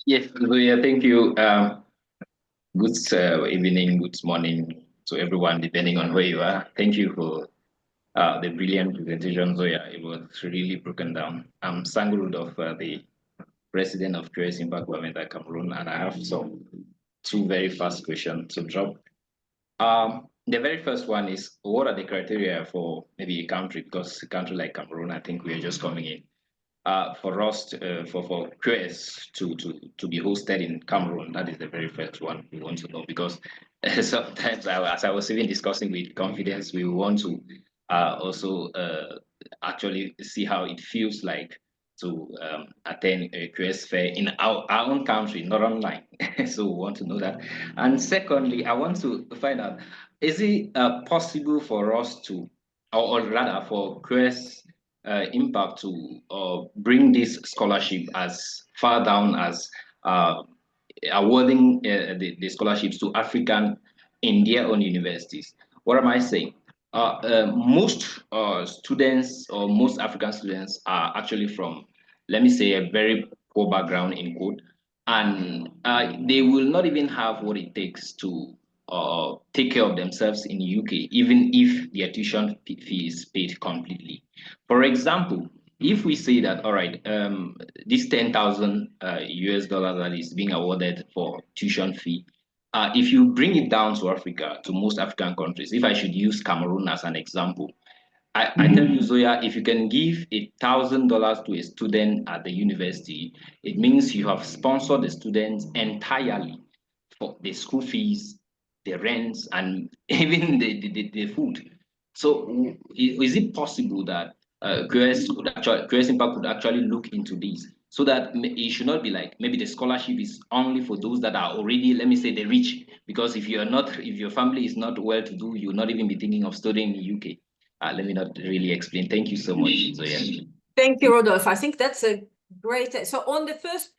Yes, Lucia, thank you. Good evening, good morning to everyone, depending on where you are. Thank you for the brilliant presentation, Zoya. It was really broken down. I'm Sango Rudolph, the president of QS ImpACT Government Cameroon, and I have two very fast questions to drop. The very first one is, what are the criteria for maybe a country? Because a country like Cameroon, I think we are just coming in. For us, for QS to be hosted in Cameroon, that is the very first one we want to know, because sometimes, as I was even discussing with confidence, we want to also actually see how it feels like to attend a QS fair in our own country, not online. So we want to know that. And secondly, I want to find out, is it possible for us to, or rather for QS ImpACT to bring this scholarship as far down as awarding the scholarships to African in their own universities? What am I saying? Most students, or most African students, are actually from, let me say, a very poor background in quote, and they will not even have what it takes to take care of themselves in the UK, even if their tuition fee is paid completely. For example, if we say that, all right, this 10,000 US dollars that is being awarded for tuition fee, if you bring it down to Africa, to most African countries, if I should use Cameroon as an example, I tell you, Zoya, if you can give $1,000 to a student at the university, it means you have sponsored the students entirely for the school fees, the rents, and even the food. So is it possible that QS ImpACT could actually look into this, so that it should not be like maybe the scholarship is only for those that are already, let me say, the rich? Because if your family is not well to do, you'll not even be thinking of studying in the UK. Let me not really explain. Thank you so much, Zoya. Thank you, Rodolphe. I think that's a great. So on the first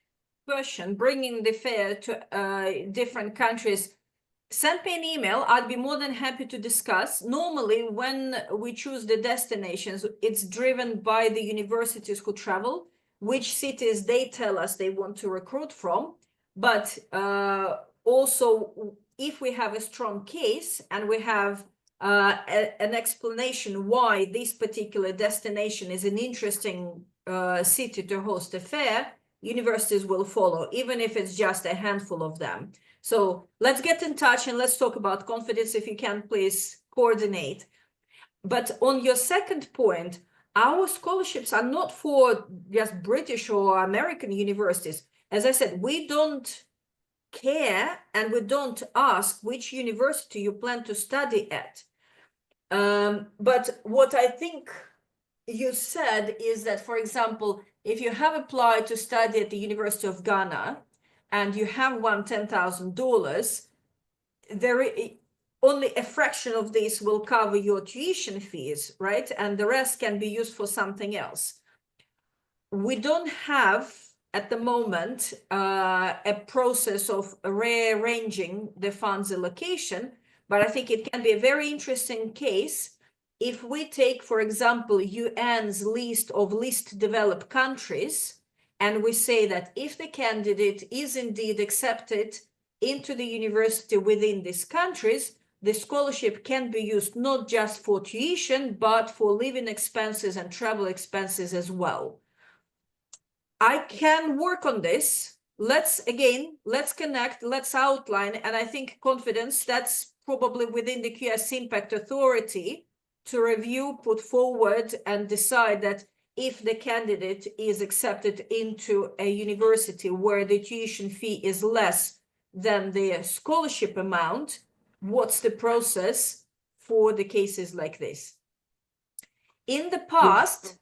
question, bringing the fair to different countries, send me an email. I'd be more than happy to discuss. Normally, when we choose the destinations, it's driven by the universities who travel, which cities they tell us they want to recruit from. But also, if we have a strong case and we have an explanation why this particular destination is an interesting city to host a fair, universities will follow, even if it's just a handful of them. So let's get in touch and let's talk about confidence. If you can, please coordinate. But on your second point, our scholarships are not for just British or American universities. As I said, we don't care and we don't ask which university you plan to study at. But what I think you said is that, for example, if you have applied to study at the University of Ghana and you have won $10,000, only a fraction of this will cover your tuition fees, right? And the rest can be used for something else. We don't have at the moment a process of rearranging the funds allocation, but I think it can be a very interesting case if we take, for example, UN's list of least developed countries, and we say that if the candidate is indeed accepted into the university within these countries, the scholarship can be used not just for tuition, but for living expenses and travel expenses as well. I can work on this. Let's connect, let's outline, and I think confidence, that's probably within the QS ImpACT Authority to review, put forward, and decide that if the candidate is accepted into a university where the tuition fee is less than the scholarship amount, what's the process for the cases like this? In the past,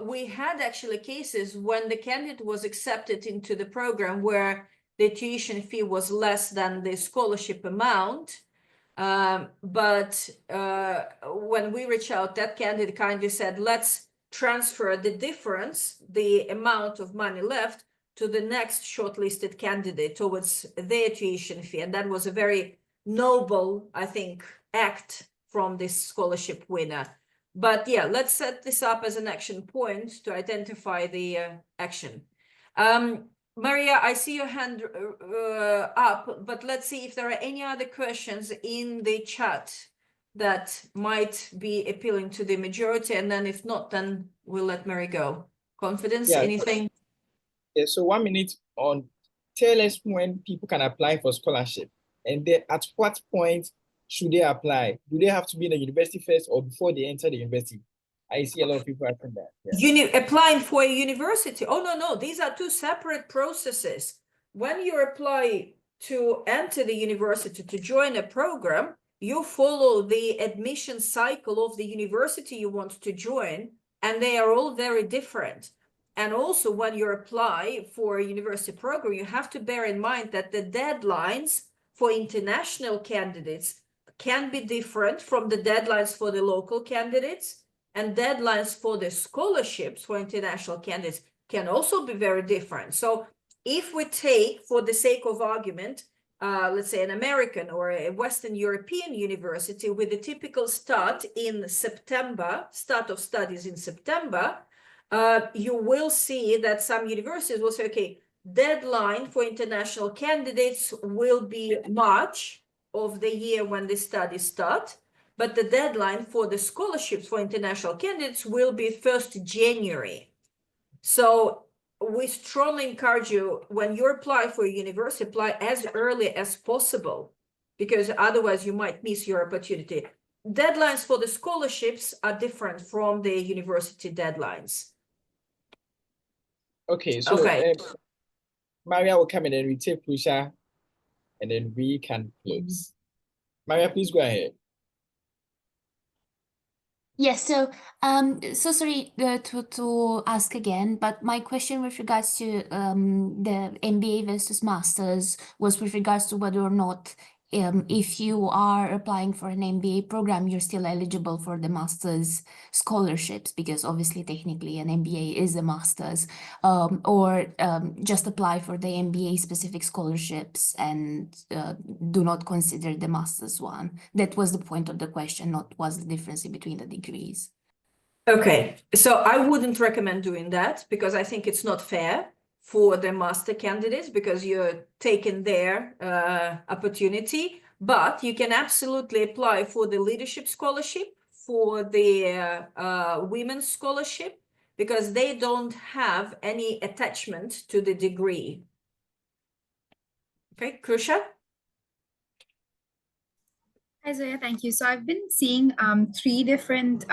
we had actually cases when the candidate was accepted into the program where the tuition fee was less than the scholarship amount. But when we reached out, that candidate kindly said, let's transfer the difference, the amount of money left, to the next shortlisted candidate towards their tuition fee. And that was a very noble, I think, act from this scholarship winner. But yeah, let's set this up as an action point to identify the action. Maria, I see your hand up, but let's see if there are any other questions in the chat that might be appealing to the majority, and then if not, then we'll let Mary go. Confidence, Yeah. anything? Yeah, so 1 minute on, tell us when people can apply for scholarship, and then at what point should they apply? Do they have to be in the university first or before they enter the university? I see a lot of people asking that. Yeah. Applying for a university? Oh, no, these are two separate processes. When you apply to enter the university to join a program, you follow the admission cycle of the university you want to join, and they are all very different. And also, when you apply for a university program, you have to bear in mind that the deadlines for international candidates can be different from the deadlines for the local candidates, and deadlines for the scholarships for international candidates can also be very different. So if we take, for the sake of argument, let's say an American or a Western European university with a typical start in September, start of studies in September, you will see that some universities will say, okay, deadline for international candidates will be March of the year when the studies start, but the deadline for the scholarships for international candidates will be 1st January. So we strongly encourage you, when you apply for a university, apply as early as possible, because otherwise you might miss your opportunity. Deadlines for the scholarships are different from the university deadlines. Okay, so Okay. Maria will come in and we take Pusha, and then we can close. Maria, please go ahead. Yes, so sorry to ask again, but my question with regards to the MBA versus masters was with regards to whether or not if you are applying for an MBA program, you're still eligible for the master's scholarships, because obviously technically an MBA is a master's, or just apply for the MBA specific scholarships and do not consider the master's one. That was the point of the question, not what's the difference between the degrees. Okay, so I wouldn't recommend doing that, because I think it's not fair for the master candidates, because you're taking their opportunity. But you can absolutely apply for the leadership scholarship, for the women's scholarship, because they don't have any attachment to the degree. Okay, Krusha? Hi, Zoya, thank you. So I've been seeing 3 different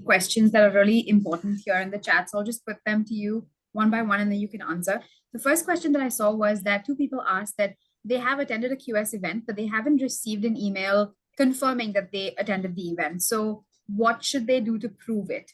questions that are really important here in the chat. So I'll just put them to you one by one, and then you can answer. The first question that I saw was that 2 people asked that they have attended a QS event, but they haven't received an email confirming that they attended the event. So what should they do to prove it?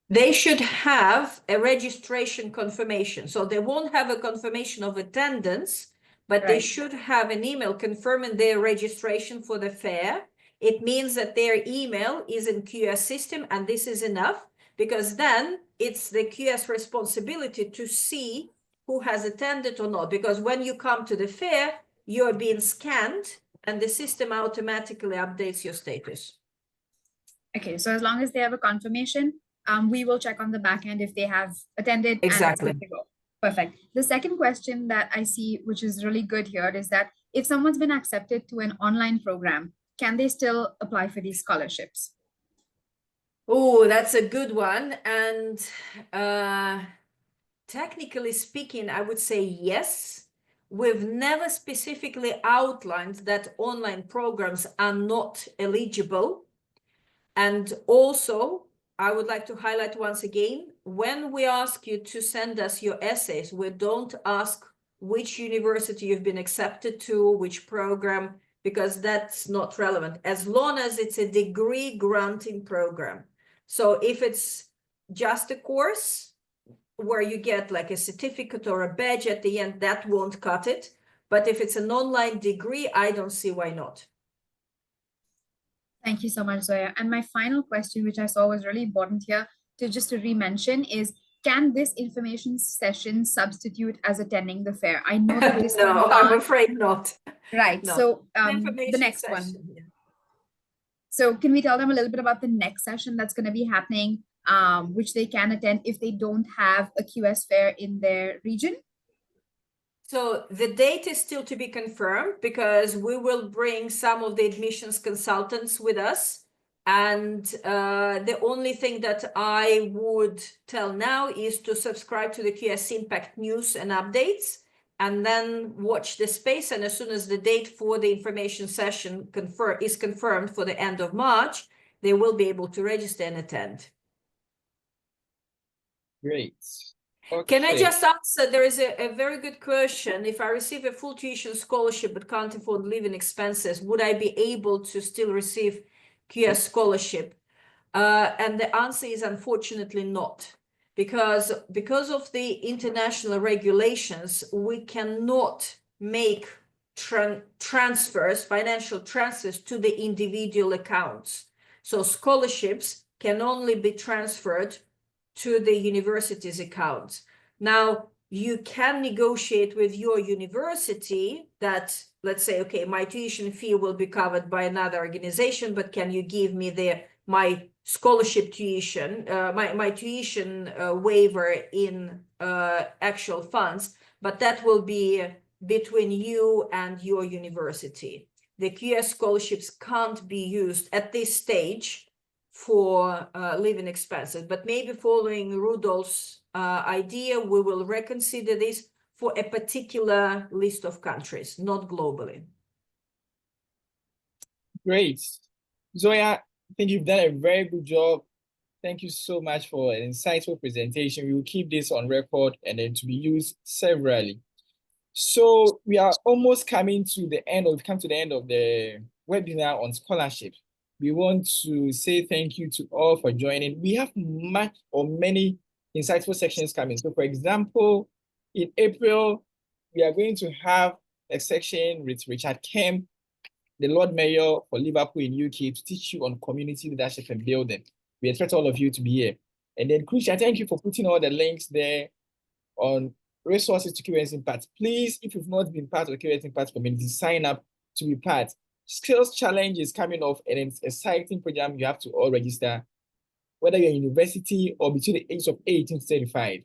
They should have a registration confirmation. So they won't have a confirmation of attendance, but they should have an email confirming their registration for the fair. It means that their email is in QS system, and this is enough, because then it's the QS responsibility to see who has attended or not. Because when you come to the fair, you're being scanned and the system automatically updates your status. Okay, so as long as they have a confirmation, we will check on the back end if they have attended. Exactly. And it's good to go. Perfect. The second question that I see, which is really good here, is that if someone's been accepted to an online program, can they still apply for these scholarships? Oh, that's a good one. And technically speaking, I would say yes. We've never specifically outlined that online programs are not eligible. And also, I would like to highlight once again, when we ask you to send us your essays, we don't ask which university you've been accepted to, which program, because that's not relevant, as long as it's a degree granting program. So if it's just a course where you get like a certificate or a badge at the end, that won't cut it. But if it's an online degree, I don't see why not. Thank you so much, Zoya. And my final question, which I saw was really important here, just to re-mention, is can this information session substitute as attending the fair? I know that this No, I'm afraid not. Right. No. So the next one. So can we tell them a little bit about the next session that's going to be happening, which they can attend if they don't have a QS fair in their region? So the date is still to be confirmed because we will bring some of the admissions consultants with us. And the only thing that I would tell now is to subscribe to the QS ImpACT news and updates, and then watch the space. And as soon as the date for the information session is confirmed for the end of March, they will be able to register and attend. Great. Can I Okay. just answer? There is a very good question. If I receive a full tuition scholarship but can't afford living expenses, would I be able to still receive QS scholarship? And the answer is unfortunately not, because of the international regulations, we cannot make transfers, financial transfers to the individual accounts. So scholarships can only be transferred to the university's accounts. Now, you can negotiate with your university that, let's say, okay, my tuition fee will be covered by another organization, but can you give me my scholarship tuition, my tuition waiver in actual funds, but that will be between you and your university. The QS scholarships can't be used at this stage for living expenses, but maybe following Rudolph's idea, we will reconsider this for a particular list of countries, not globally. Great. Zoya, I think you've done a very good job. Thank you so much for an insightful presentation. We will keep this on record and then to be used severally. So we are almost coming to the end, or we've come to the end of the webinar on scholarship. We want to say thank you to all for joining. We have many insightful sections coming. So for example, in April, we are going to have a section with Richard Kemp, the Lord Mayor for Liverpool in UK, to teach you on community leadership and building. We expect all of you to be here. And then, Krisha, thank you for putting all the links there on resources to QS ImpACT. Please, if you've not been part of the QS ImpACT community, sign up to be part. Skills Challenge is coming off, and it's an exciting program. You have to all register, whether you're in university or between the ages of 18 to 35.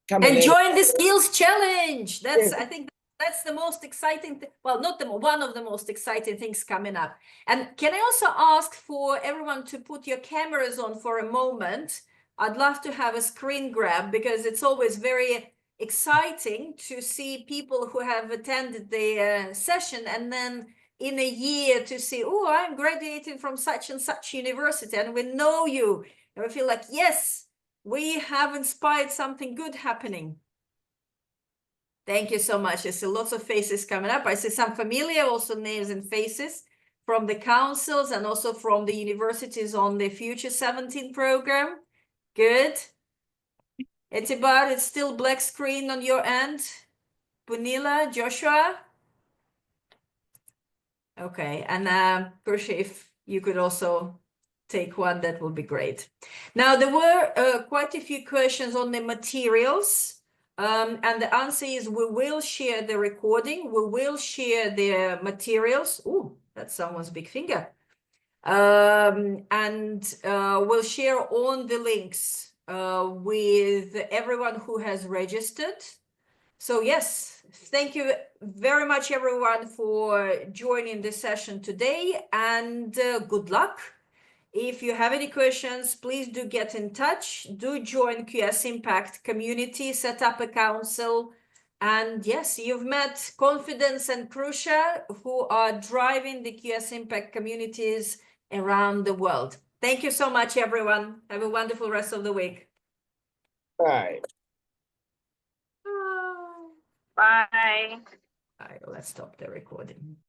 Come and learn. join the Skills Challenge. That's, Yes. I think that's the most exciting, well, not one of the most exciting things coming up. And can I also ask for everyone to put your cameras on for a moment? I'd love to have a screen grab, because it's always very exciting to see people who have attended the session, and then in a year to see, oh, I'm graduating from such and such university, and we know you, and we feel like, yes, we have inspired something good happening. Thank you so much. I see lots of faces coming up. I see some familiar also names and faces from the councils and also from the universities on the Future 17 program. Good. Etibar, it's still black screen on your end. Bunila, Joshua. Okay, and Kursha, if you could also take one, that would be great. Now, there were quite a few questions on the materials, and the answer is we will share the recording, we will share the materials. Oh, that's someone's big finger. And we'll share on the links with everyone who has registered. So yes, thank you very much, everyone, for joining the session today, and good luck. If you have any questions, please do get in touch. Do join QS ImpACT community, set up a council. And yes, you've met Confidence and Krusha, who are driving the QS ImpACT communities around the world. Thank you so much, everyone. Have a wonderful rest of the week. Bye. Bye. All right, let's stop the recording.